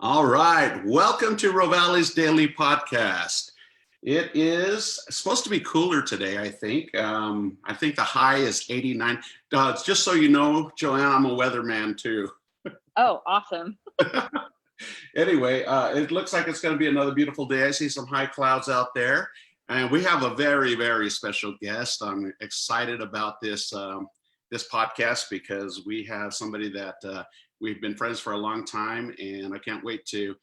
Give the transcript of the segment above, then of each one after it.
All right. Welcome to Rovali's Daily Podcast. It is supposed to be cooler today, I think. I think the high is 89. Just so you know, Joanne, I'm a weatherman too. Oh, awesome. Anyway, it looks like it's going to be another beautiful day. I see some high clouds out there. And we have a very, very special guest. I'm excited about this podcast because we have somebody that we've been friends for a long time, and I can't wait to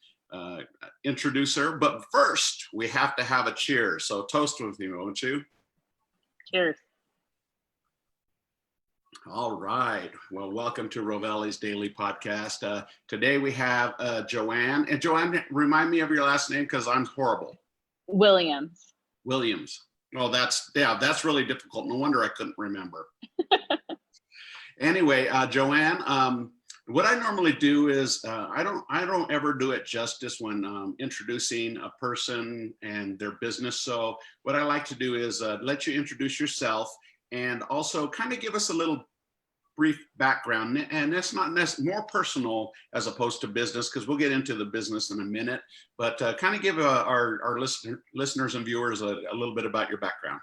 introduce her. But first, we have to have a cheer. So toast with me, won't you? Cheers. All right. Well, welcome to Rovali's Daily Podcast. Today we have Joanne. And Joanne, remind me of your last name because I'm horrible. Williams. Williams. Oh, that's really difficult. No wonder I couldn't remember. Anyway, Joanne, what I normally do is I don't ever do it justice when introducing a person and their business. So what I like to do is let you introduce yourself and also kind of give us a little brief background. And that's not more personal as opposed to business, because we'll get into the business in a minute. But kind of give our listeners and viewers a little bit about your background.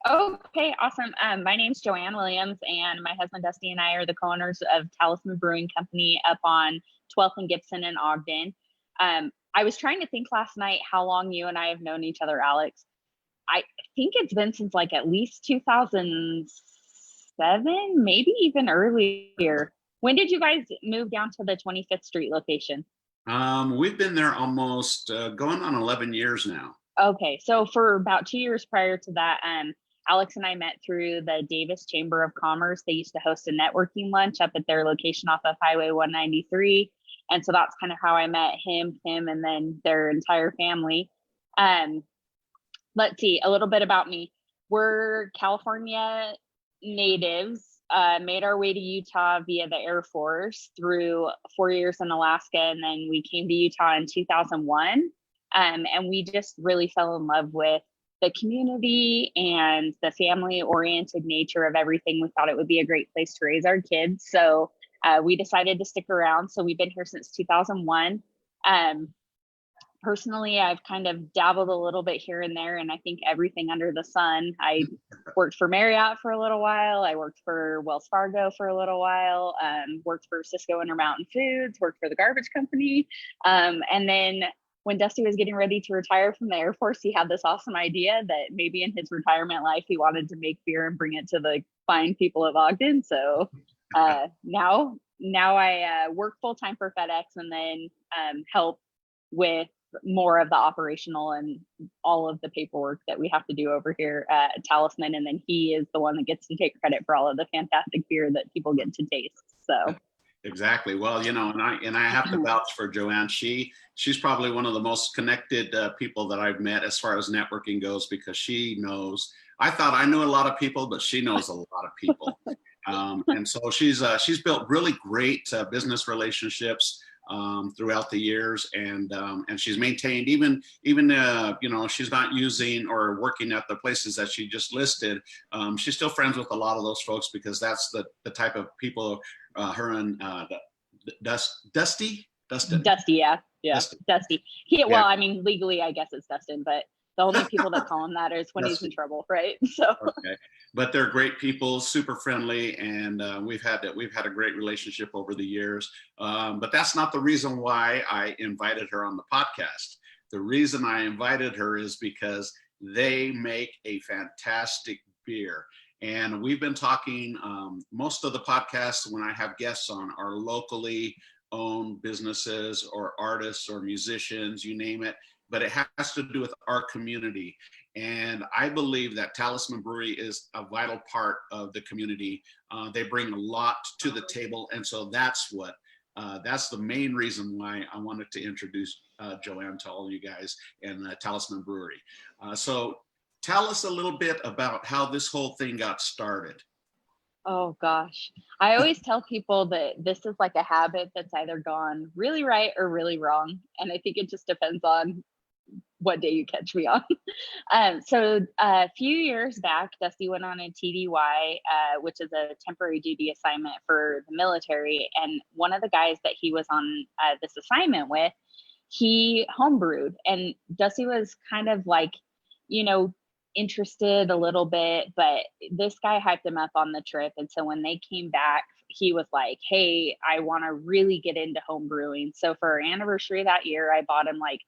Okay, awesome. My name's Joanne Williams, and my husband Dusty and I are the co-owners of Talisman Brewing Company up on 12th and Gibson in Ogden. I was trying to think last night how long you and I have known each other, Alex. I think it's been since like at least 2007, maybe even earlier. When did you guys move down to the 25th Street location? We've been there almost going on 11 years now. Okay, so for about 2 years prior to that, Alex and I met through the Davis Chamber of Commerce. They used to host a networking lunch up at their location off of Highway 193. And so that's kind of how I met him, and then their entire family. Let's see, a little bit about me. We're California natives, made our way to Utah via the Air Force through 4 years in Alaska. And then we came to Utah in 2001. And we just really fell in love with the community and the family-oriented nature of everything. We thought it would be a great place to raise our kids. So we decided to stick around. So we've been here since 2001. Personally, I've kind of dabbled a little bit here and there, and I think everything under the sun. I worked for Marriott for a little while. I worked for Wells Fargo for a little while, worked for Cisco Intermountain Foods, worked for the garbage company. And then when Dusty was getting ready to retire from the Air Force, he had this awesome idea that maybe in his retirement life, he wanted to make beer and bring it to the fine people of Ogden. So now I work full-time for FedEx, and then help with more of the operational and all of the paperwork that we have to do over here at Talisman. And then he is the one that gets to take credit for all of the fantastic beer that people get to taste. So Exactly. Well, and I have to vouch for Joanne. She's probably one of the most connected people that I've met as far as networking goes, because she knows. I thought I knew a lot of people, but she knows a lot of people, and so she's built really great business relationships throughout the years, and she's maintained even she's not using or working at the places that she just listed. She's still friends with a lot of those folks, because that's the type of people her and Dustin. Dusty, yeah, Dusty. Well, I mean, legally, I guess it's Dustin, but the only people that call him that is when he's in trouble, right? So, okay. But they're great people, super friendly, and we've had a great relationship over the years. But that's not the reason why I invited her on the podcast. The reason I invited her is because they make a fantastic beer. And we've been talking, most of the podcasts when I have guests on are locally owned businesses or artists or musicians, you name it, but it has to do with our community. And I believe that Talisman Brewery is a vital part of the community. They bring a lot to the table. And so that's the main reason why I wanted to introduce Joanne to all you guys and Talisman Brewery. So tell us a little bit about how this whole thing got started. oh gosh, I always tell people that this is like a habit that's either gone really right or really wrong. And I think it just depends on what day you catch me on. So a few years back, Dusty went on a TDY, which is a temporary duty assignment for the military. And one of the guys that he was on this assignment with, he homebrewed. And Dusty was kind of like, you know, interested a little bit, but this guy hyped him up on the trip. And so when they came back, he was like, hey, I want to really get into home brewing. So for our anniversary that year, I bought him like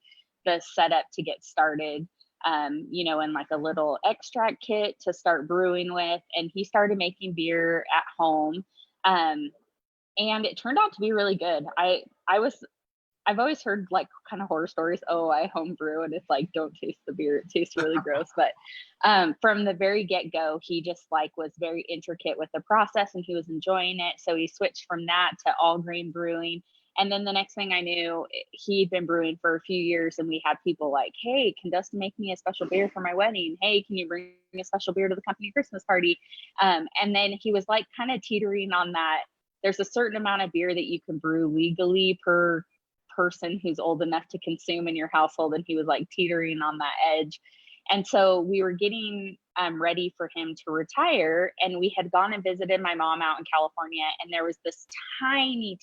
the setup to get started, you know, and like a little extract kit to start brewing with. And he started making beer at home. And it turned out to be really good. I've always heard like kind of horror stories. Oh, I home brew, and it's like, don't taste the beer. It tastes really gross. But from the very get go, he just like was very intricate with the process and he was enjoying it. So he switched from that to all grain brewing. And then the next thing I knew, he'd been brewing for a few years, and we had people like, hey, can Dustin make me a special beer for my wedding? Hey, can you bring a special beer to the company Christmas party? And then he was like kind of teetering on that. There's a certain amount of beer that you can brew legally per person who's old enough to consume in your household, and he was like teetering on that edge. And so we were getting ready for him to retire, and we had gone and visited my mom out in California, and there was this tiny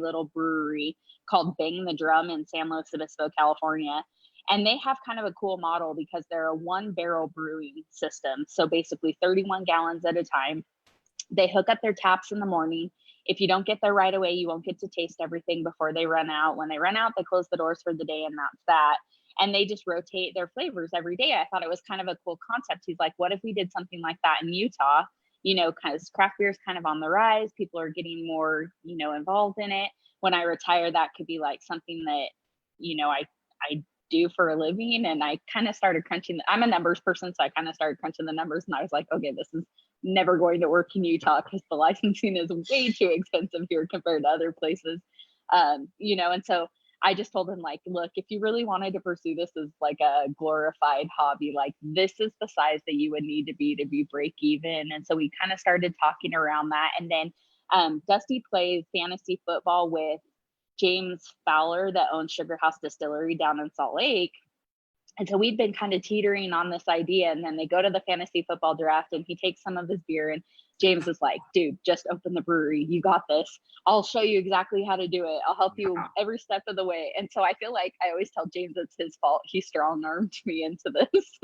little brewery called Bang the Drum in San Luis Obispo, California. And they have kind of a cool model because they're a 1-barrel brewing system, so basically 31 gallons at a time. They hook up their taps in the morning. If you don't get there right away, you won't get to taste everything before they run out. When they run out, they close the doors for the day, and that's that. And they just rotate their flavors every day. I thought it was kind of a cool concept. He's like, what if we did something like that in Utah? You know, kind of craft beer is kind of on the rise. People are getting more, you know, involved in it. When I retire, that could be like something that, you know, I do for a living. And I kind of started crunching. I'm a numbers person, so I kind of started crunching the numbers, and I was like, okay, this is never going to work in Utah because the licensing is way too expensive here compared to other places. You know, and so I just told him, like, look, if you really wanted to pursue this as like a glorified hobby, like this is the size that you would need to be break even. And so we kind of started talking around that. And then Dusty plays fantasy football with James Fowler that owns Sugar House Distillery down in Salt Lake. And so we'd been kind of teetering on this idea, and then they go to the fantasy football draft, and he takes some of his beer, and James is like, dude, just open the brewery. You got this. I'll show you exactly how to do it. I'll help you every step of the way. And so I feel like I always tell James it's his fault. He strong-armed me into this.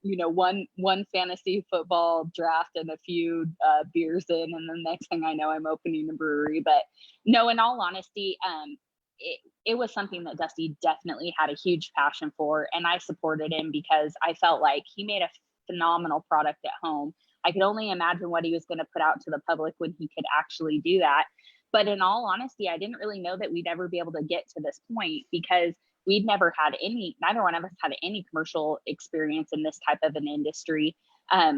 You know, one fantasy football draft and a few beers in, and the next thing I know, I'm opening a brewery. But no, in all honesty, it was something that Dusty definitely had a huge passion for, and I supported him because I felt like he made a phenomenal product at home. I could only imagine what he was going to put out to the public when he could actually do that. But in all honesty, I didn't really know that we'd ever be able to get to this point because we'd never had neither one of us had any commercial experience in this type of an industry.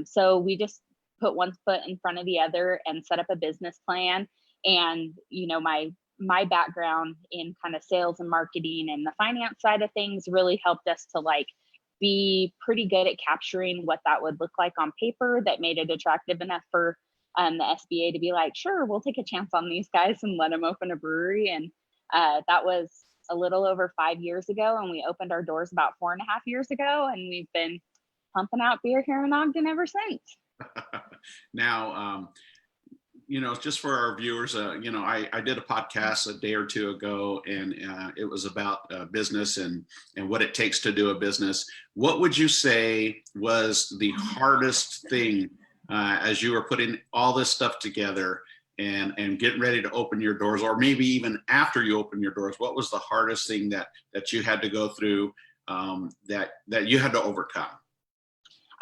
So we just put one foot in front of the other and set up a business plan. And, you know, my background in kind of sales and marketing and the finance side of things really helped us to like be pretty good at capturing what that would look like on paper that made it attractive enough for the SBA to be like, sure, we'll take a chance on these guys and let them open a brewery. And that was a little over 5 years ago. And we opened our doors about 4.5 years ago. And we've been pumping out beer here in Ogden ever since. Now, you know, just for our viewers, you know, I did a podcast a day or two ago, and it was about business and what it takes to do a business. What would you say was the hardest thing as you were putting all this stuff together and getting ready to open your doors, or maybe even after you open your doors? What was the hardest thing that you had to go through that you had to overcome?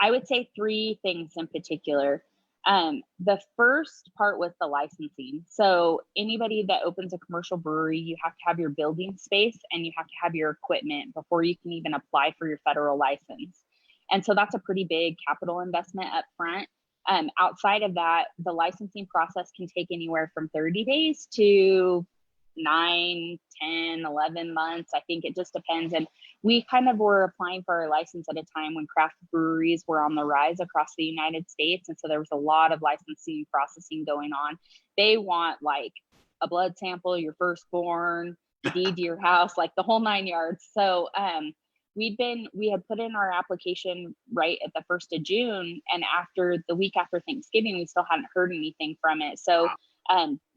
I would say 3 things in particular. The first part was the licensing. So anybody that opens a commercial brewery, you have to have your building space and you have to have your equipment before you can even apply for your federal license. And so that's a pretty big capital investment up front. Outside of that, the licensing process can take anywhere from 30 days to 9, 10, 11 months. I think it just depends. And we kind of were applying for our license at a time when craft breweries were on the rise across the United States. And so there was a lot of licensing processing going on. They want like a blood sample, your firstborn, the deed to your house, like the whole 9 yards. So we had put in our application right at the 1st of June, and after the week after Thanksgiving, we still hadn't heard anything from it. So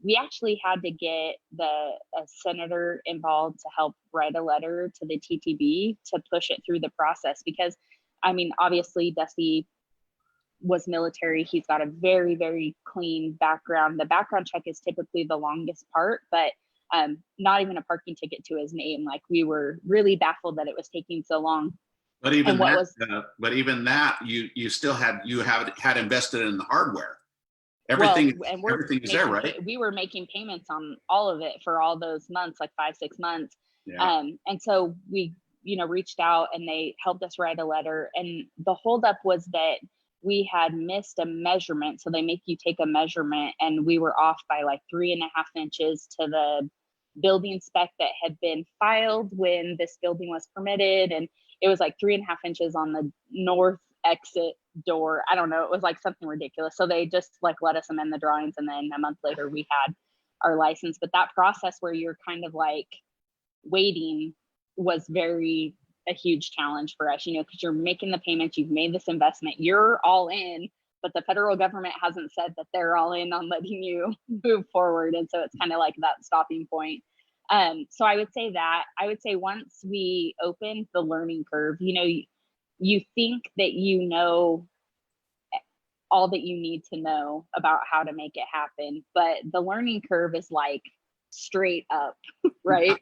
we actually had to get a senator involved to help write a letter to the TTB to push it through the process, because I mean, obviously Dusty was military. He's got a very, very clean background. The background check is typically the longest part, but not even a parking ticket to his name. Like, we were really baffled that it was taking so long. But even that, you still had invested in the hardware. Everything is there, right? We were making payments on all of it for all those months, like 5-6 months. Yeah. And so we, reached out and they helped us write a letter. And the holdup was that we had missed a measurement. So they make you take a measurement, and we were off by like 3.5 inches to the building spec that had been filed when this building was permitted. And it was like 3.5 inches on the north exit door. I don't know. It was like something ridiculous. So they just like let us amend the drawings. And then a month later we had our license. But that process where you're kind of like waiting was a huge challenge for us, because you're making the payments, you've made this investment, you're all in, but the federal government hasn't said that they're all in on letting you move forward. And so it's kind of like that stopping point. So I would say once we opened, the learning curve, you think that you know all that you need to know about how to make it happen, but the learning curve is like straight up, right?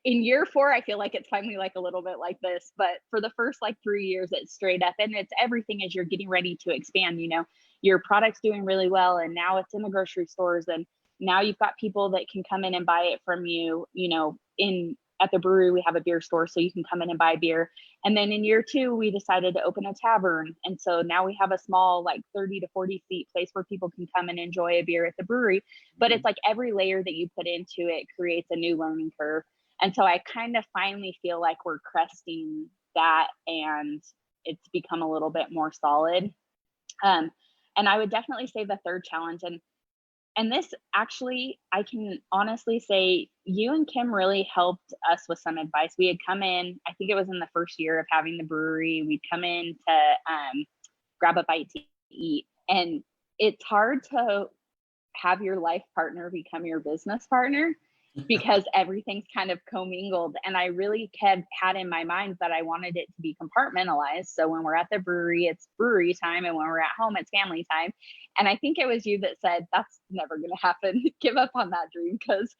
In year 4, I feel like it's finally like a little bit like this, but for the first like 3 years, it's straight up, and it's everything as you're getting ready to expand. Your product's doing really well, and now it's in the grocery stores, and now you've got people that can come in and buy it from you. At the brewery, we have a beer store, so you can come in and buy beer. And then in year 2, we decided to open a tavern, and so now we have a small like 30 to 40 seat place where people can come and enjoy a beer at the brewery. But it's like every layer that you put into it creates a new learning curve. And so I kind of finally feel like we're cresting that, and it's become a little bit more solid. And I would definitely say the third challenge, and this actually, I can honestly say you and Kim really helped us with some advice. We had come in, I think it was in the first year of having the brewery, we'd come in to grab a bite to eat. And it's hard to have your life partner become your business partner, because everything's kind of commingled. And I really had in my mind that I wanted it to be compartmentalized. So when we're at the brewery, it's brewery time, and when we're at home, it's family time. And I think it was you that said, that's never going to happen. Give up on that dream, because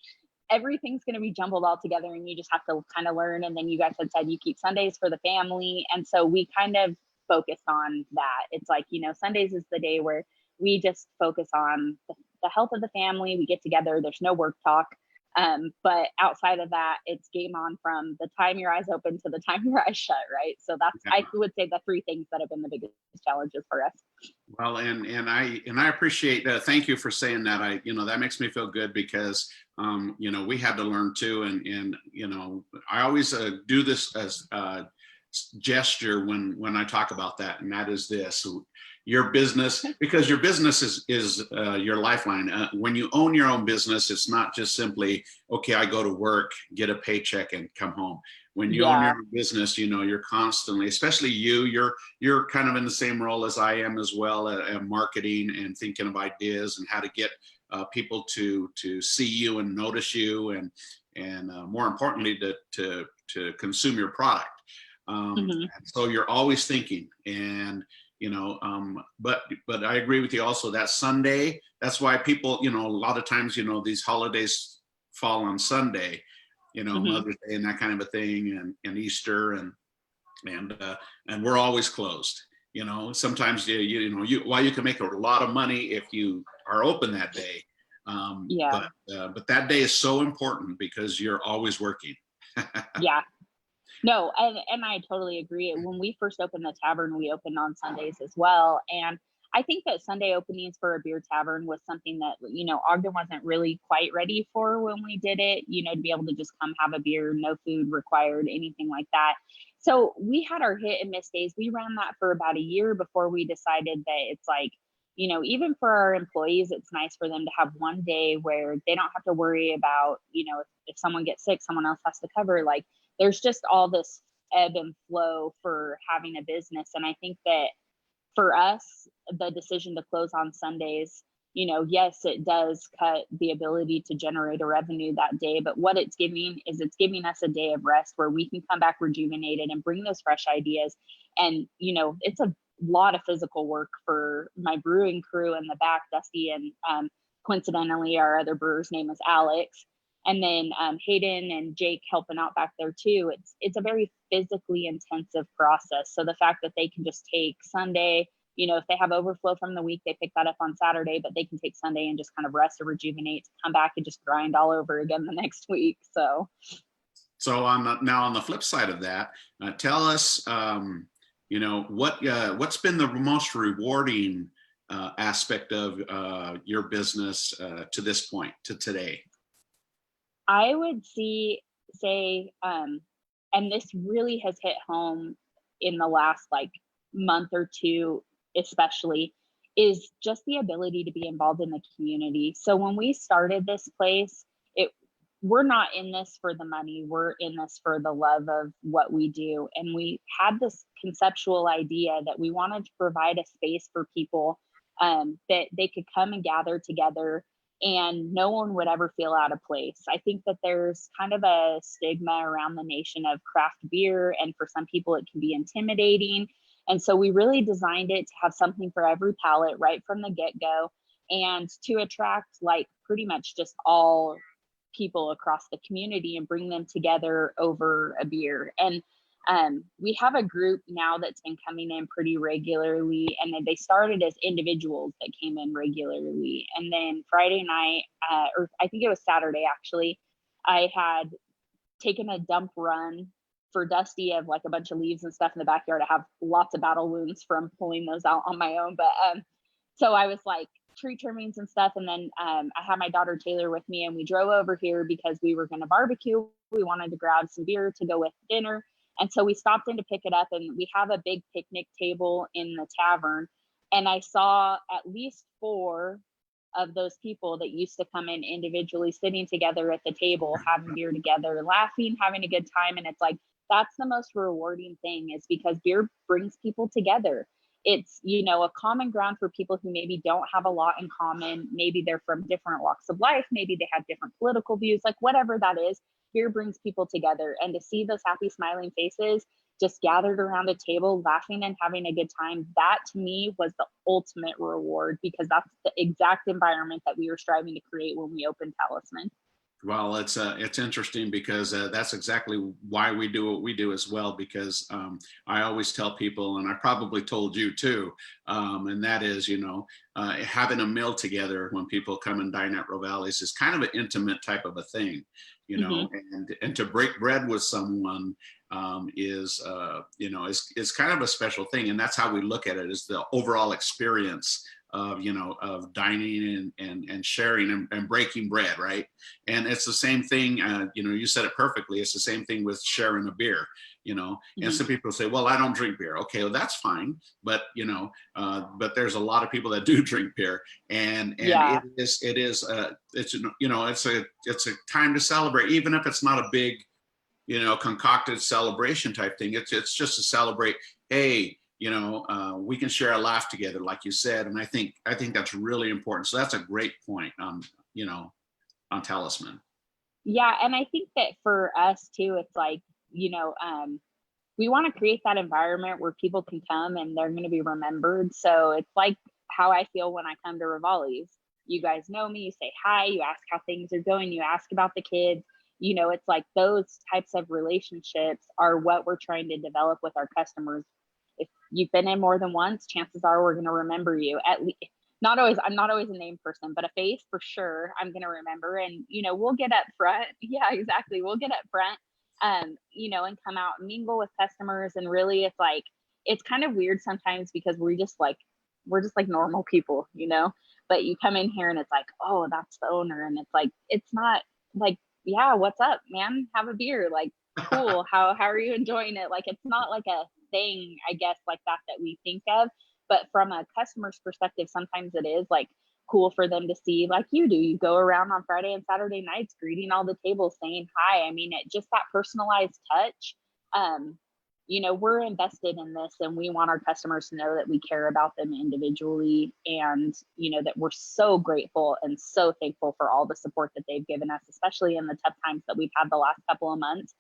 everything's going to be jumbled all together, and you just have to kind of learn. And then you guys had said you keep Sundays for the family. And so we kind of focused on that. It's like, Sundays is the day where we just focus on the health of the family. We get together. There's no work talk. But outside of that, it's game on from the time your eyes open to the time your eyes shut, right? So that's, I would say, the 3 things that have been the biggest challenges for us. Well, and I appreciate thank you for saying that. That makes me feel good, because we had to learn too, and I always do this as a gesture when I talk about that, and that is this: your business, because your business is your lifeline. When you own your own business, it's not just simply, okay, I go to work, get a paycheck, and come home. When you own your own business, you're constantly, especially you're kind of in the same role as I am as well, marketing and thinking of ideas and how to get people to see you and notice you, and more importantly, to consume your product. So you're always thinking, and but I agree with you also that Sunday, that's why people, a lot of times, these holidays fall on Sunday, Mother's Day and that kind of a thing, and Easter, and we're always closed. Sometimes while you can make a lot of money if you are open that day, but that day is so important because you're always working. Yeah. No, and I totally agree. When we first opened the tavern, we opened on Sundays as well. And I think that Sunday openings for a beer tavern was something that, Ogden wasn't really quite ready for when we did it, to be able to just come have a beer, no food required, anything like that. So we had our hit and miss days. We ran that for about a year before we decided that it's like, even for our employees, it's nice for them to have one day where they don't have to worry about, if someone gets sick, someone else has to cover. Like, there's just all this ebb and flow for having a business. And I think that for us, the decision to close on Sundays, yes, it does cut the ability to generate a revenue that day, but what it's giving us a day of rest where we can come back rejuvenated and bring those fresh ideas. And, it's a lot of physical work for my brewing crew in the back, Dusty, and coincidentally, our other brewer's name is Alex. And then Hayden and Jake helping out back there too. It's a very physically intensive process. So the fact that they can just take Sunday, if they have overflow from the week, they pick that up on Saturday, but they can take Sunday and just kind of rest or rejuvenate, come back and just grind all over again the next week. So now on the flip side of that, tell us, what's been the most rewarding aspect of your business to this point, to today? I would say, and this really has hit home in the last month or two, especially, is just the ability to be involved in the community. So when we started this place, we're not in this for the money. We're in this for the love of what we do. And we had this conceptual idea that we wanted to provide a space for people that they could come and gather together and no one would ever feel out of place. I think that there's kind of a stigma around the nation of craft beer, and for some people it can be intimidating. And so we really designed it to have something for every palate right from the get-go, and to attract pretty much just all people across the community and bring them together over a beer. And we have a group now that's been coming in pretty regularly, and then they started as individuals that came in regularly. And then Friday night, or I think it was Saturday actually, I had taken a dump run for Dusty of a bunch of leaves and stuff in the backyard. I have lots of battle wounds from pulling those out on my own, but so I was tree trimmings and stuff, and then I had my daughter Taylor with me, and we drove over here because we were going to barbecue. We wanted to grab some beer to go with dinner. And so we stopped in to pick it up, and we have a big picnic table in the tavern. And I saw at least 4 of those people that used to come in individually sitting together at the table, having beer together, laughing, having a good time. And it's that's the most rewarding thing, is because beer brings people together. It's, a common ground for people who maybe don't have a lot in common. Maybe they're from different walks of life. Maybe they have different political views, whatever that is. Beer brings people together, and to see those happy smiling faces just gathered around a table laughing and having a good time, that to me was the ultimate reward, because that's the exact environment that we were striving to create when we opened Talisman. Well, it's interesting because that's exactly why we do what we do as well, because I always tell people, and I probably told you too, and that is, having a meal together when people come and dine at Rovali's is kind of an intimate type of a thing, and to break bread with someone is kind of a special thing. And that's how we look at it, is the overall experience of dining and sharing and breaking bread, right? And it's the same thing, you said it perfectly. It's the same thing with sharing a beer, and some people say, well, I don't drink beer. Okay, well, that's fine. But, but there's a lot of people that do drink beer, and yeah. It's a time to celebrate, even if it's not a big, concocted celebration type thing. It's just to celebrate, hey, we can share a laugh together, like you said. And I think that's really important. So that's a great point on Talisman. Yeah. And I think that for us too, it's we want to create that environment where people can come and they're going to be remembered. So it's like how I feel when I come to Rovali's. You guys know me, you say hi, you ask how things are going, you ask about the kids. It's those types of relationships are what we're trying to develop with our customers. If you've been in more than once, chances are we're going to remember you. At least, I'm not always a name person, but a face for sure I'm going to remember. And, we'll get up front. Yeah, exactly. We'll get up front, and come out and mingle with customers. And really, it's kind of weird sometimes because we're just like normal people, but you come in here and it's oh, that's the owner. And it's not yeah, what's up, man? Have a beer. Cool. How are you enjoying it? It's not a thing, I guess, that we think of, But from a customer's perspective, sometimes it is like cool for them to see, like you do. You go around on Friday and Saturday nights greeting all the tables, saying hi. I mean, it just that personalized touch. We're invested in this, and we want our customers to know that we care about them individually, and that we're so grateful and so thankful for all the support that they've given us, especially in the tough times that we've had the last couple of months.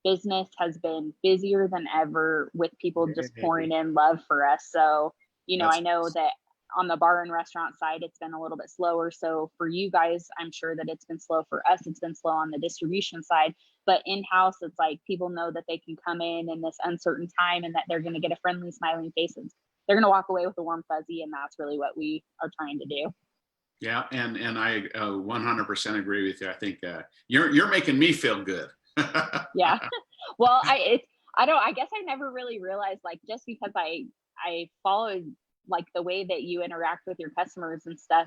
Business has been busier than ever, with people just pouring in love for us. So I know that on the bar and restaurant side, it's been a little bit slower. So for you guys, I'm sure that it's been slow. For us, it's been slow on the distribution side. But in-house, it's like people know that they can come in this uncertain time, and that they're going to get a friendly, smiling face. And they're going to walk away with a warm fuzzy, and that's really what we are trying to do. Yeah, and I 100% agree with you. I think you're making me feel good. Yeah. Well, I guess I never really realized, like, just because I followed like the way that you interact with your customers and stuff,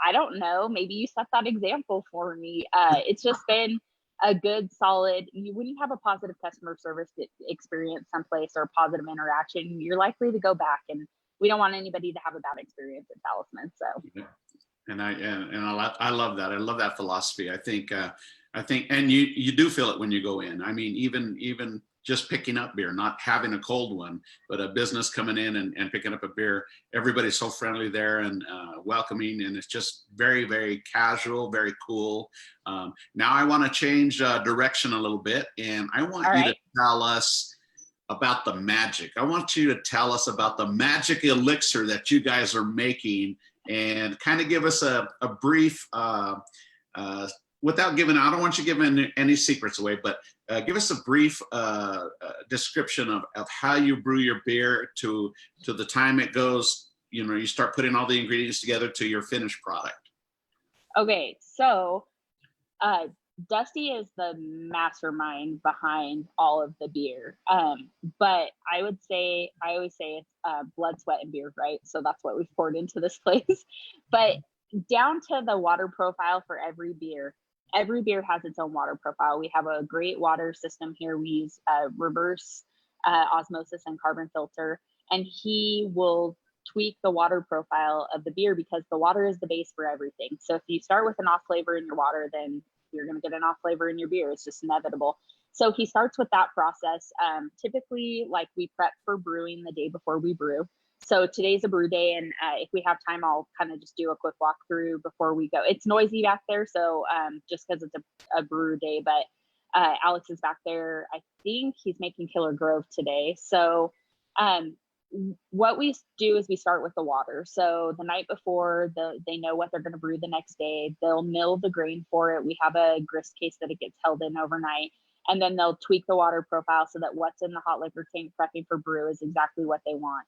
I don't know, maybe you set that example for me. It's just been a good solid, when you have a positive customer service experience someplace, or a positive interaction, you're likely to go back, and we don't want anybody to have a bad experience at Talisman. So yeah. And I love that. I love that philosophy. I think and you do feel it when you go in. I mean, even just picking up beer, not having a cold one, but a business coming in and picking up a beer. Everybody's so friendly there and welcoming, and it's just very, very casual, very cool. Now I want to change direction a little bit, and I want you to tell us about the magic. I want you to tell us about the magic elixir that you guys are making, and kind of give us a brief, without giving, I don't want you giving any secrets away, but give us a brief description of how you brew your beer to the time it goes, you start putting all the ingredients together to your finished product. Okay, so Dusty is the mastermind behind all of the beer. But I always say it's blood, sweat, and beer, right? So that's what we've poured into this place. But down to the water profile for every beer has its own water profile. We have a great water system here. We use reverse osmosis and carbon filter, and he will tweak the water profile of the beer, because the water is the base for everything. So if you start with an off flavor in your water, then you're going to get an off flavor in your beer. It's just inevitable. So he starts with that process. Typically, like, we prep for brewing the day before we brew. So today's a brew day, and if we have time, I'll kind of just do a quick walkthrough before we go. It's noisy back there, so just because it's a brew day, but Alex is back there. I think he's making Killer Grove today. So what we do is we start with the water. So the night before, they know what they're going to brew the next day. They'll mill the grain for it. We have a grist case that it gets held in overnight, and then they'll tweak the water profile so that what's in the hot liquor tank prepping for brew is exactly what they want.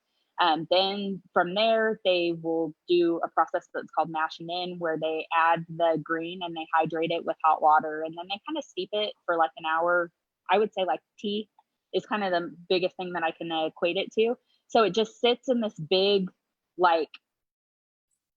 Then from there, they will do a process that's called mashing in, where they add the grain and they hydrate it with hot water, and then they kind of steep it for like an hour. I would say like tea is kind of the biggest thing that I can equate it to. So it just sits in this big, like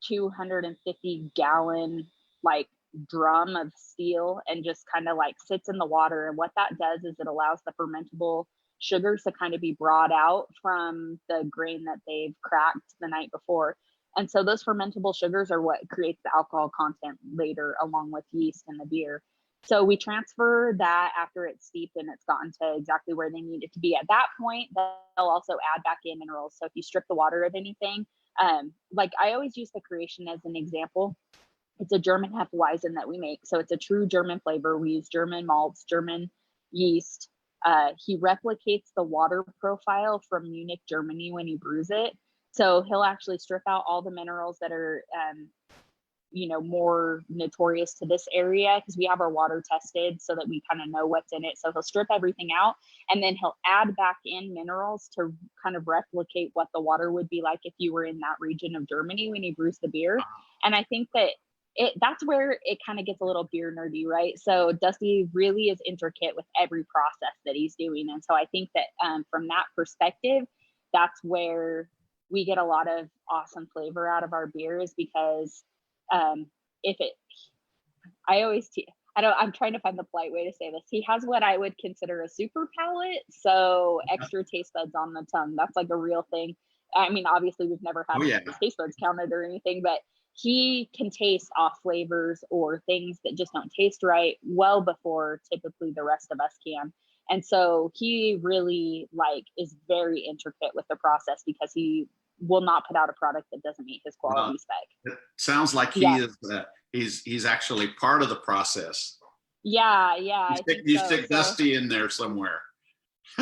250 gallon, like drum of steel, and just kind of like sits in the water. And what that does is it allows the fermentable sugars to kind of be brought out from the grain that they've cracked the night before. And so those fermentable sugars are what creates the alcohol content later, along with yeast in the beer. So we transfer that after it's steeped and it's gotten to exactly where they need it to be. At that point, they'll also add back in minerals. So if you strip the water of anything, like I always use the Creation as an example. It's a German Hefeweizen that we make. So it's a true German flavor. We use German malts, German yeast. He replicates the water profile from Munich, Germany when he brews it. So he'll actually strip out all the minerals that are, more notorious to this area, because we have our water tested so that we kind of know what's in it. So he'll strip everything out, and then he'll add back in minerals to kind of replicate what the water would be like if you were in that region of Germany when he brews the beer. And I think that that's where it kind of gets a little beer nerdy, right? So Dusty really is intricate with every process that he's doing. And so I think that from that perspective, that's where we get a lot of awesome flavor out of our beers, because I'm trying to find the polite way to say this. He has what I would consider a super palate. So extra taste buds on the tongue. That's like a real thing. I mean, obviously we've never had Oh yeah. his taste buds counted or anything, but he can taste off flavors or things that just don't taste right well before typically the rest of us can. And so he really like is very intricate with the process because he will not put out a product that doesn't meet his Well, quality spec. it sounds like he Yeah. is. He's actually part of the process. Yeah, I think You so. stick So Dusty in there somewhere.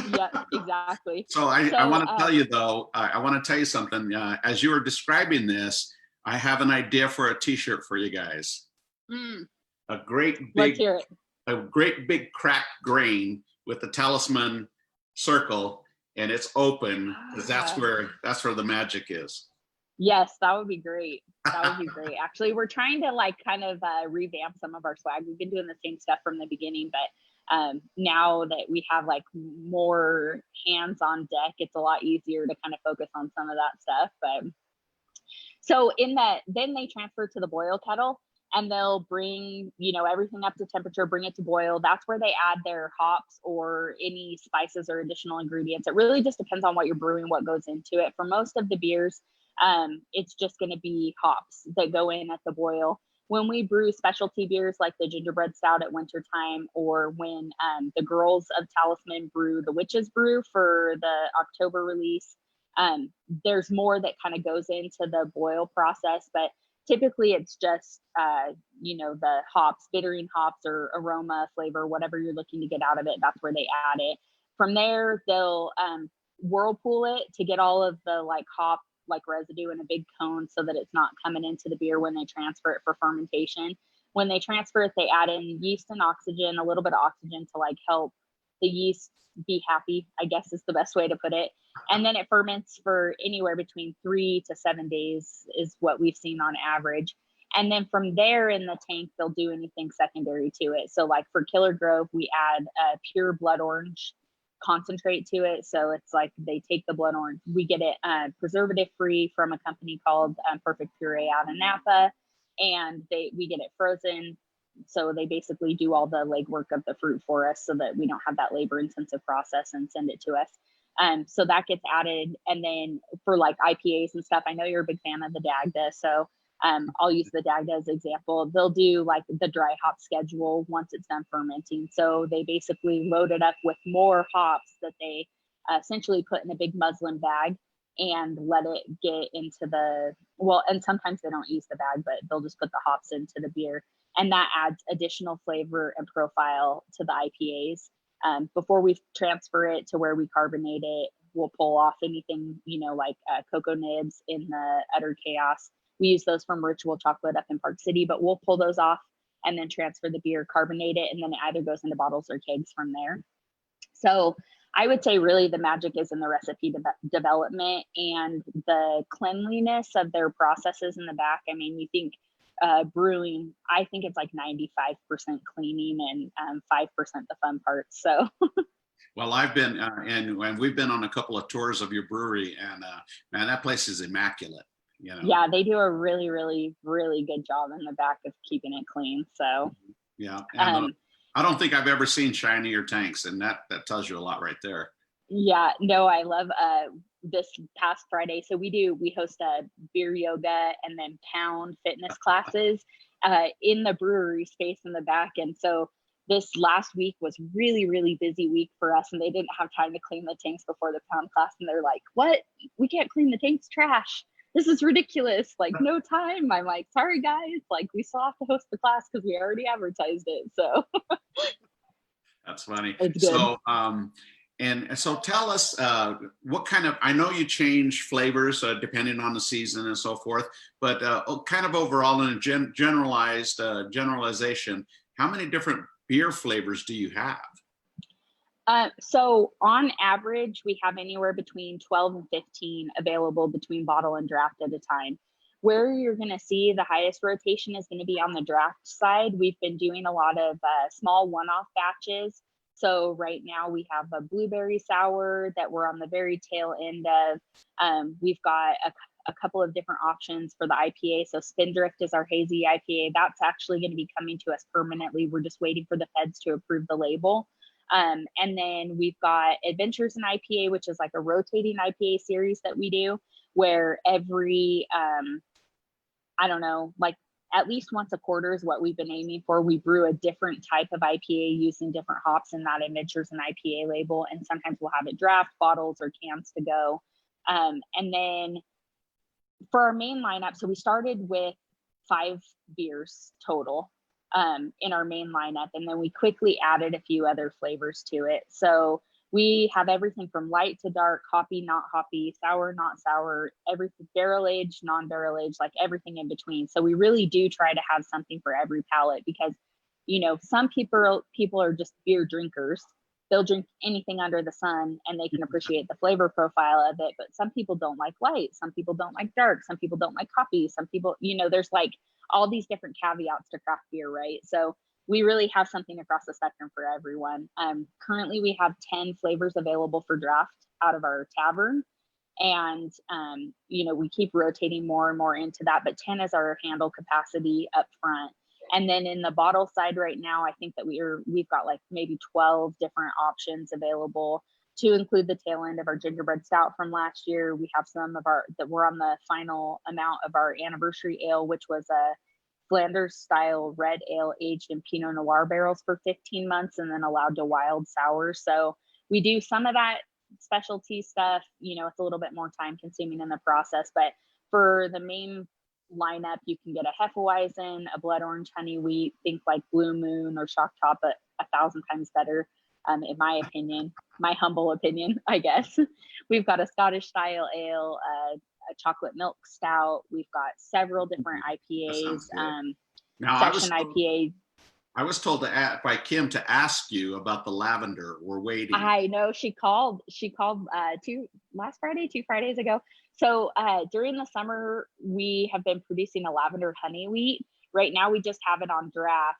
yeah, exactly. So I So want to tell you though, I want to tell you something. As you were describing this, I have an idea for a T-shirt for you guys. mm, A great let's big, hear it. a great big cracked grain with the talisman circle, and it's open because that's where the magic is. Yes, that would be great. That would be great. Actually, we're trying to like kind of revamp some of our swag. We've been doing the same stuff from the beginning, but now that we have like more hands on deck, it's a lot easier to kind of focus on some of that stuff. But so in that, then they transfer to the boil kettle and they'll bring, you know, everything up to temperature, bring it to boil. That's where they add their hops or any spices or additional ingredients. It really just depends on what you're brewing, what goes into it. For most of the beers, it's just going to be hops that go in at the boil. When we brew specialty beers like the gingerbread stout at wintertime, or when the girls of Talisman brew the witch's brew for the October release, there's more that kind of goes into the boil process, but typically it's just you know, the hops, bittering hops or aroma, flavor, whatever you're looking to get out of it, that's where they add it. From there, they'll whirlpool it to get all of the like hop like residue in a big cone so that it's not coming into the beer when they transfer it for fermentation. When they transfer it, they add in yeast and oxygen, a little bit of oxygen to like help the yeast be happy, I guess is the best way to put it. And then it ferments for anywhere between 3 to 7 days is what we've seen on average. And then from there in the tank, they'll do anything secondary to it. So like for Killer Grove, we add a pure blood orange concentrate to it. So it's like they take the blood orange, we get it preservative free from a company called Perfect Puree out of Napa, and we get it frozen. So they basically do all the legwork of the fruit for us so that we don't have that labor intensive process and send it to us. So that gets added. And then for like IPAs and stuff, I know you're a big fan of the Dagda. So I'll use the Dagda as an example. They'll do like the dry hop schedule once it's done fermenting. So they basically load it up with more hops that they essentially put in a big muslin bag and let it get into and sometimes they don't use the bag, but they'll just put the hops into the beer. And that adds additional flavor and profile to the IPAs. Before we transfer it to where we carbonate it, we'll pull off anything, you know, like cocoa nibs in the Utter Chaos. We use those from Ritual Chocolate up in Park City, but we'll pull those off and then transfer the beer, carbonate it, and then it either goes into bottles or kegs from there. So I would say really the magic is in the recipe development and the cleanliness of their processes in the back. I mean, you think brewing, I think it's like 95% cleaning and 5% the fun parts. So Well, I've been and we've been on a couple of tours of your brewery, and man, that place is immaculate. You know. Yeah, they do a really, really, really good job in the back of keeping it clean. So yeah, and I don't think I've ever seen shinier tanks, and that tells you a lot right there. Yeah, no, I love this past Friday. So we host a beer yoga and then pound fitness classes in the brewery space in the back. And so this last week was really, really busy week for us, and they didn't have time to clean the tanks before the pound class. And they're like, "What? We can't clean the tanks, trash. This is ridiculous. Like, no time." I'm like, "Sorry guys, like we still have to host the class because we already advertised it." So That's funny. it's good. And so tell us what kind of, I know you change flavors depending on the season and so forth, but kind of overall in a generalized generalization, how many different beer flavors do you have? So on average, we have anywhere between 12 and 15 available between bottle and draft at a time. Where you're going to see the highest rotation is going to be on the draft side. We've been doing a lot of small one-off batches. So right now we have a blueberry sour that we're on the very tail end of. We've got a couple of different options for the IPA. So Spindrift is our hazy IPA. That's actually going to be coming to us permanently. We're just waiting for the feds to approve the label. And then we've got Adventures in IPA, which is like a rotating IPA series that we do, where every, I don't know, like at least once a quarter is what we've been aiming for. We brew a different type of IPA using different hops in that Adventures in IPA label. And sometimes we'll have it draft bottles or cans to go. And then for our main lineup, so we started with 5 beers total in our main lineup, and then we quickly added a few other flavors to it. So we have everything from light to dark, hoppy, not hoppy, sour, not sour, everything, barrel aged, non-barrel aged, like everything in between. So we really do try to have something for every palate, because, you know, some people are just beer drinkers. They'll drink anything under the sun and they can appreciate the flavor profile of it. But some people don't like light. Some people don't like dark. Some people don't like hoppy. Some people, you know, there's like all these different caveats to craft beer, right? So we really have something across the spectrum for everyone. Currently, we have 10 flavors available for draft out of our tavern. And, you know, we keep rotating more and more into that, but 10 is our handle capacity up front. And then in the bottle side right now, I think that we've got like maybe 12 different options available, to include the tail end of our gingerbread stout from last year. We have some of that we're on the final amount of our anniversary ale, which was a Flanders style red ale aged in Pinot Noir barrels for 15 months and then allowed to wild sour. So we do some of that specialty stuff. You know, it's a little bit more time consuming in the process, but for the main lineup, you can get a Hefeweizen, a blood orange honey wheat, think like Blue Moon or Shock Top, but 1,000 times better, in my opinion, my humble opinion, I guess. We've got a Scottish style ale, a chocolate milk stout. We've got several different IPAs, Now, section IPA. I was told by Kim to ask you about the lavender. We're waiting. I know she called 2 Fridays ago. So during the summer, we have been producing a lavender honey wheat. Right now, we just have it on draft.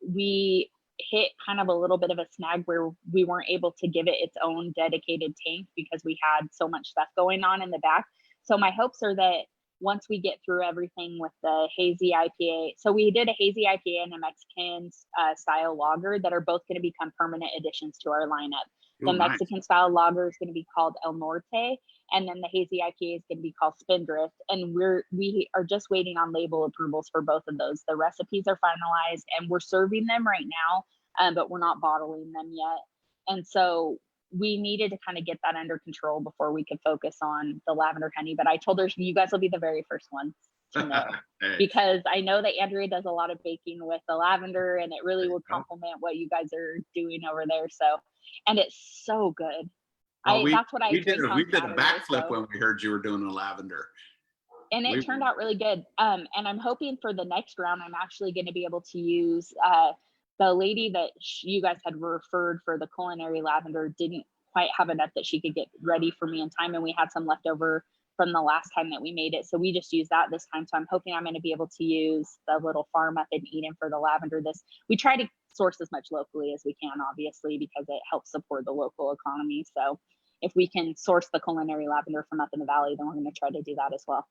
We hit kind of a little bit of a snag where we weren't able to give it its own dedicated tank because we had so much stuff going on in the back. So my hopes are that once we get through everything with the hazy IPA, so we did a hazy IPA and a Mexican style lager that are both going to become permanent additions to our lineup. The Mexican style lager is going to be called El Norte, and then the hazy IPA is going to be called Spindrift. And we are just waiting on label approvals for both of those. The recipes are finalized and we're serving them right now, but we're not bottling them yet. And so we needed to kind of get that under control before we could focus on the lavender honey. But I told her, you guys will be the very first ones to know, because I know that Andrea does a lot of baking with the lavender, and it really will complement what you guys are doing over there. So, and it's so good. That's what I we did. We did a Saturday, backflip when we heard you were doing the lavender, and it turned out really good. And I'm hoping for the next round, I'm actually going to be able to use the lady that you guys had referred for the culinary lavender didn't quite have enough that she could get ready for me in time, and we had some left over from the last time that we made it, so we just used that this time. So I'm hoping I'm going to be able to use the little farm up in Eden for the lavender. We try to source as much locally as we can, obviously, because it helps support the local economy. So if we can source the culinary lavender from up in the valley, then we're going to try to do that as well.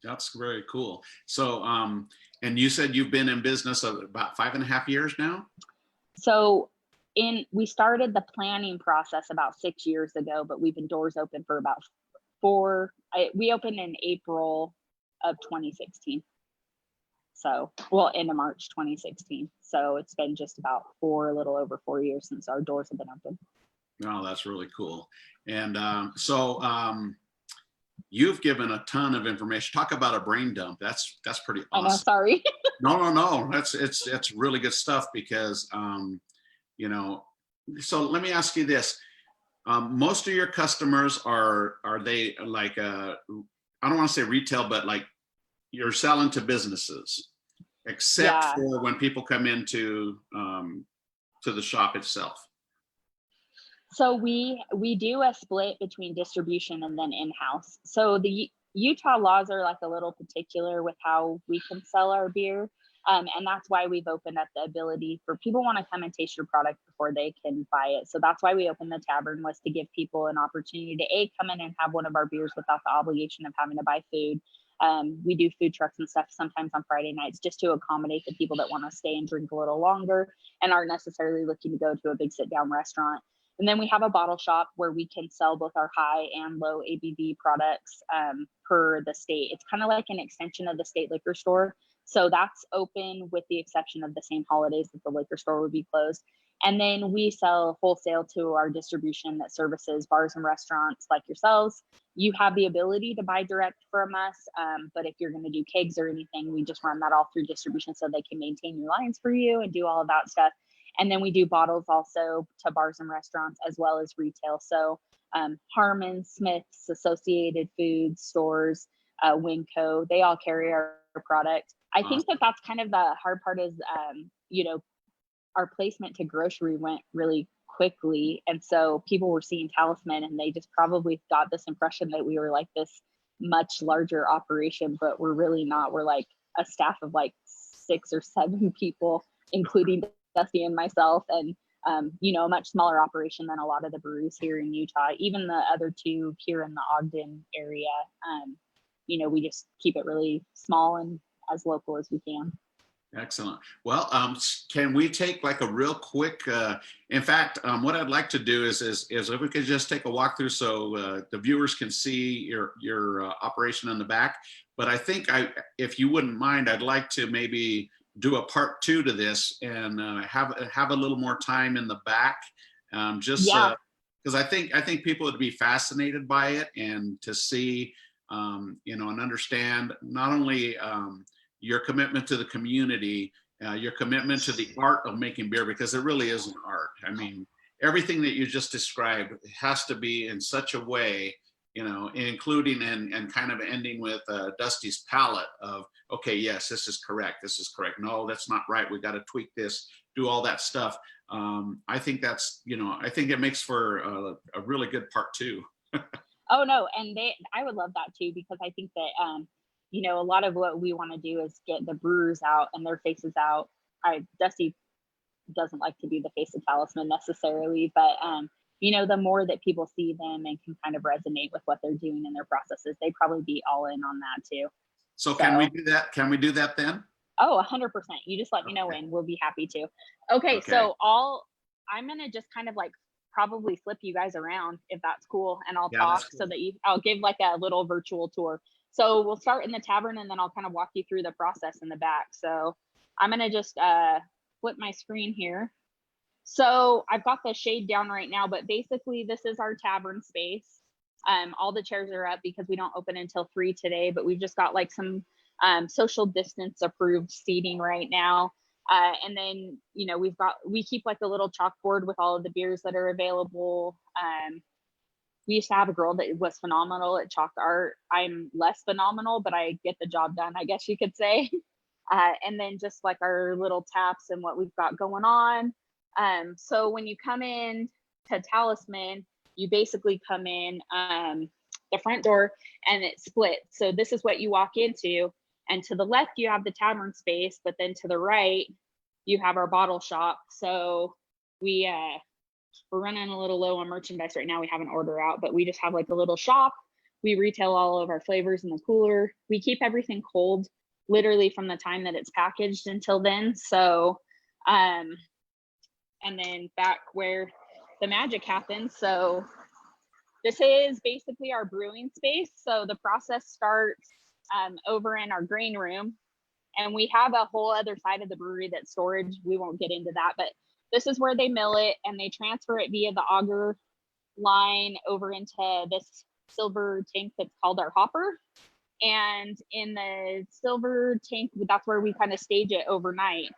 That's very cool. So and you said you've been in business about 5.5 years now? So we started the planning process about 6 years ago, but we've been doors open for about 4. We opened in April of 2016. So, end of March 2016. So it's been just about a little over 4 years since our doors have been open. Oh, that's really cool. And you've given a ton of information. Talk about a brain dump. That's pretty awesome. I know, sorry. No. It's really good stuff, because you know, so let me ask you this. Most of your customers are they like I don't want to say retail, but like you're selling to businesses, except for when people come into to the shop itself? So we do a split between distribution and then in-house. So the Utah laws are like a little particular with how we can sell our beer. And that's why we've opened up the ability for people want to come and taste your product before they can buy it. So that's why we opened the tavern, was to give people an opportunity to come in and have one of our beers without the obligation of having to buy food. We do food trucks and stuff sometimes on Friday nights just to accommodate the people that want to stay and drink a little longer and aren't necessarily looking to go to a big sit down restaurant. And then we have a bottle shop where we can sell both our high and low ABV products per the state. It's kind of like an extension of the state liquor store. So that's open with the exception of the same holidays that the liquor store would be closed. And then we sell wholesale to our distribution that services bars and restaurants like yourselves. You have the ability to buy direct from us, but if you're going to do kegs or anything, we just run that all through distribution so they can maintain your lines for you and do all of that stuff. And then we do bottles also to bars and restaurants as well as retail. So Harmon, Smith's, Associated Foods, stores, Winco, they all carry our product. I think that that's kind of the hard part is, you know, our placement to grocery went really quickly. And so people were seeing Talisman and they just probably got this impression that we were like this much larger operation, but we're really not. We're like a staff of like 6 or 7 people, including Dusty and myself, and you know, a much smaller operation than a lot of the breweries here in Utah, even the other 2 here in the Ogden area. You know, we just keep it really small and as local as we can. Excellent. Well, can we take like a real quick, in fact, what I'd like to do is if we could just take a walkthrough so the viewers can see your operation in the back. But I think if you wouldn't mind, I'd like to maybe do a part 2 to this and have a little more time in the back, just because I think people would be fascinated by it and to see, you know, and understand not only your commitment to the community, your commitment to the art of making beer, because it really is an art. I mean, everything that you just described has to be in such a way, you know, including and kind of ending with Dusty's palette of, okay, yes, this is correct. This is correct. No, that's not right. We got to tweak this, do all that stuff. I think that's, you know, I think it makes for a really good part 2. Oh no, and I would love that too, because I think that you know, a lot of what we want to do is get the brewers out and their faces out. Dusty doesn't like to be the face of Talisman necessarily, but you know, the more that people see them and can kind of resonate with what they're doing in their processes, they'd probably be all in on that too. So can we do that? Can we do that then? Oh, 100%. You just let me know when. We'll be happy to. Okay. So I'm going to just kind of like probably flip you guys around if that's cool. And I'll talk so that I'll give like a little virtual tour. So we'll start in the tavern and then I'll kind of walk you through the process in the back. So I'm going to just flip my screen here. So I've got the shade down right now, but basically this is our tavern space. All the chairs are up because we don't open until 3 today, but we've just got like some social distance approved seating right now. And then, you know, we keep like a little chalkboard with all of the beers that are available. We used to have a girl that was phenomenal at chalk art. I'm less phenomenal, but I get the job done, I guess you could say. And then just like our little taps and what we've got going on. So when you come in to Talisman, you basically come in the front door and it splits. So this is what you walk into. And to the left, you have the tavern space, but then to the right, you have our bottle shop. So we're running a little low on merchandise right now. We have an order out, but we just have like a little shop. We retail all of our flavors in the cooler. We keep everything cold, literally from the time that it's packaged until then. So, and then back where the magic happens. So this is basically our brewing space. So the process starts over in our grain room, and we have a whole other side of the brewery that's storage. We won't get into that, but this is where they mill it and they transfer it via the auger line over into this silver tank that's called our hopper. And in the silver tank, that's where we kind of stage it overnight.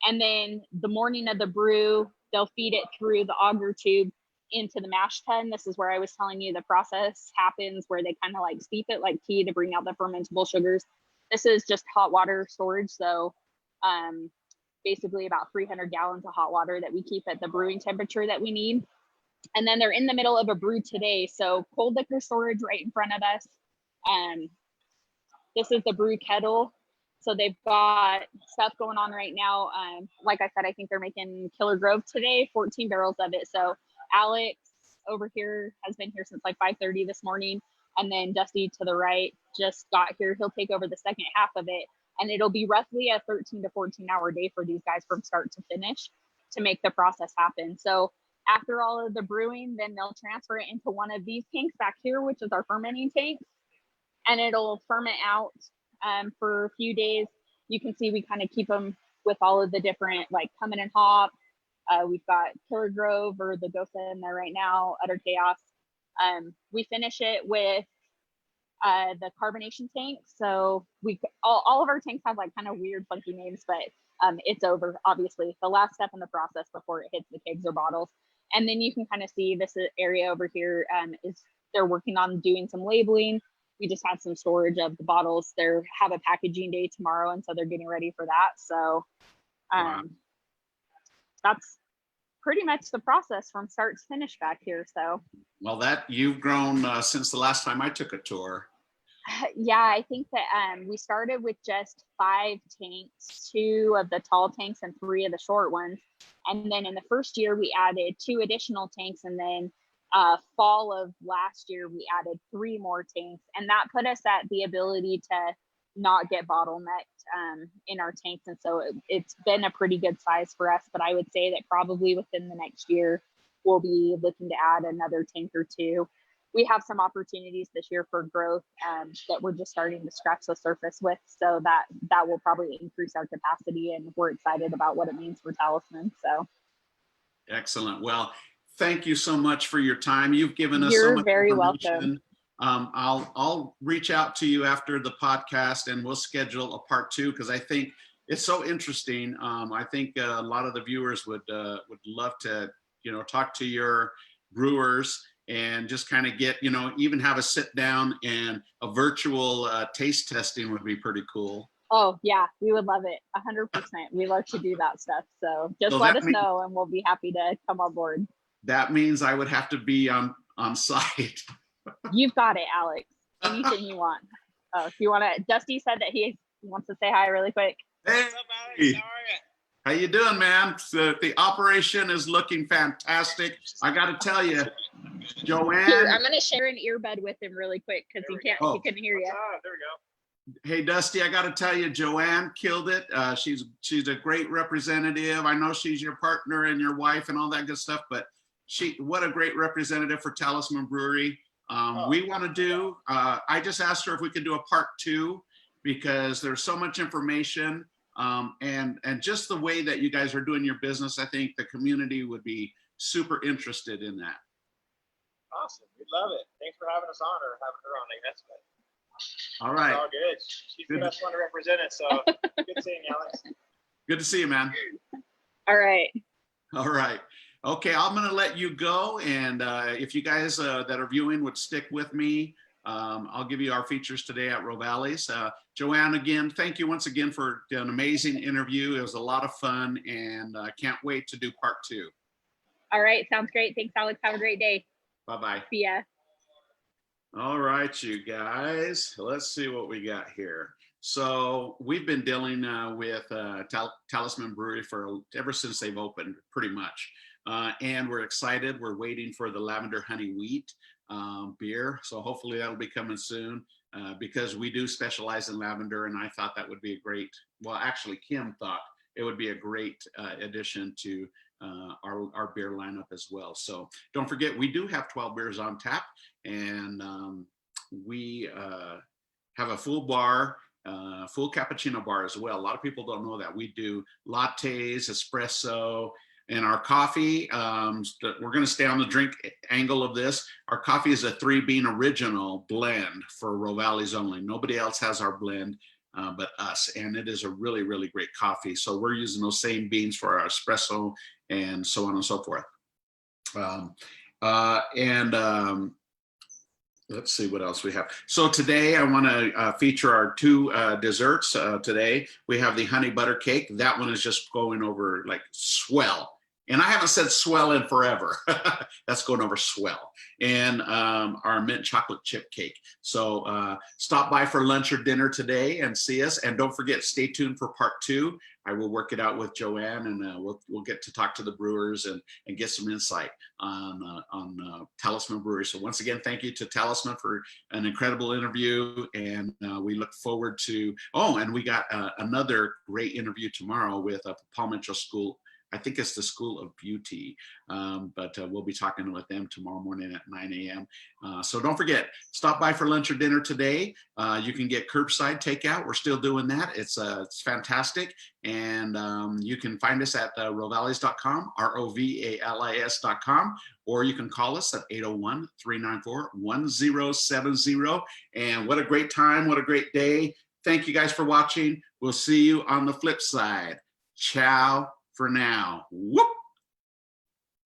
And then the morning of the brew, they'll feed it through the auger tube into the mash tun. This is where I was telling you the process happens, where they kind of like steep it like tea to bring out the fermentable sugars. This is just hot water storage. So basically about 300 gallons of hot water that we keep at the brewing temperature that we need. And then they're in the middle of a brew today. So cold liquor storage right in front of us. This is the brew kettle. So they've got stuff going on right now. Like I said, I think they're making Killer Grove today, 14 barrels of it. So Alex over here has been here since like 5:30 this morning. And then Dusty to the right just got here. He'll take over the second half of it. And it'll be roughly a 13 to 14-hour day for these guys from start to finish to make the process happen. So after all of the brewing, then they'll transfer it into one of these tanks back here, which is our fermenting tank. And it'll ferment out for a few days. You can see we kind of keep them with all of the different, like Coming and Hop. We've got Killer Grove or the Gosa in there right now, Utter Chaos. We finish it with the carbonation tank. So all of our tanks have like kind of weird, funky names, but it's over, obviously. The last step in the process before it hits the kegs or bottles. And then you can kind of see this area over here is they're working on doing some labeling. We just had some storage of the bottles. They have a packaging day tomorrow, and so they're getting ready for that. So Wow. That's pretty much the process from start to finish back here. So Well, that you've grown since the last time I took a tour. yeah, I think that we started with just 5 tanks, 2 of the tall tanks and 3 of the short ones. And then in the first year, we added 2 additional tanks. And then fall of last year, we added 3 more tanks. And that put us at the ability to not get bottlenecked in our tanks. And so it's been a pretty good size for us. But I would say that probably within the next year, we'll be looking to add another tank or 2. We have some opportunities this year for growth that we're just starting to scratch the surface with. So that will probably increase our capacity, and we're excited about what it means for Talisman. So excellent. Well, thank you so much for your time. You've given us you're so much very information. welcome. I'll reach out to you after the podcast, and we'll schedule a part 2, because I think it's so interesting. I think a lot of the viewers would love to, talk to your brewers and just kind of get, even have a sit down, and a virtual taste testing would be pretty cool. Oh yeah, we would love it. 100%. We love to do that stuff. So just let us know, and we'll be happy to come on board. That means I would have to be on site. You've got it, Alex. Anything you want. Oh, if you want to, Dusty said that he wants to say hi really quick. Hey, what's up, Alex? How are you? How you doing, man? So the operation is looking fantastic. I got to tell you, Joanne. Here, I'm going to share an earbud with him really quick because he couldn't hear you. There we go. Hey, Dusty, I got to tell you, Joanne killed it. She's a great representative. I know she's your partner and your wife and all that good stuff, but what a great representative for Talisman Brewery. We want to do, I just asked her if we could do a part 2, because there's so much information. And just the way that you guys are doing your business, I think the community would be super interested in that. Awesome. We'd love it. Thanks for having us on, or having her on, I guess. But All right. it's all good. She's the best one to represent it. So good seeing you, Alex. Good to see you, man. All right. All right. Okay, I'm going to let you go. And if you guys that are viewing would stick with me, I'll give you our features today at Rovali's. Joanne, again, thank you once again for an amazing interview. It was a lot of fun, and I can't wait to do part 2. All right. Sounds great. Thanks, Alex. Have a great day. Bye-bye. See ya. All right, you guys, let's see what we got here. So we've been dealing with Talisman Brewery ever since they've opened, pretty much. And we're excited. We're waiting for the lavender honey wheat beer. So hopefully that'll be coming soon, because we do specialize in lavender, and I thought that would be a great, well, actually Kim thought it would be a great addition to our beer lineup as well. So don't forget, we do have 12 beers on tap, and we have a full bar, full cappuccino bar as well. A lot of people don't know that. We do lattes, espresso, and our coffee, we're going to stay on the drink angle of this. Our coffee is a 3-bean original blend for Rovali's only. Nobody else has our blend but us, and it is a really, really great coffee. So we're using those same beans for our espresso and so on and so forth. Let's see what else we have. So today I want to feature our 2 desserts today. We have the honey butter cake. That one is just going over like swell. And I haven't said swell in forever. That's going over swell. And our mint chocolate chip cake. So stop by for lunch or dinner today and see us. And don't forget, stay tuned for part 2. I will work it out with Joanne, and we'll get to talk to the brewers and get some insight on Talisman Brewery. So once again, thank you to Talisman for an incredible interview, and we look forward to. Oh, and we got another great interview tomorrow with Paul Mitchell School. I think it's the School of Beauty, but we'll be talking with them tomorrow morning at 9 a.m. So don't forget, stop by for lunch or dinner today. You can get curbside takeout. We're still doing that. It's fantastic. And you can find us at rovalis.com, rovalis.com, or you can call us at 801-394-1070. And what a great time. What a great day. Thank you guys for watching. We'll see you on the flip side. Ciao for now. Whoop.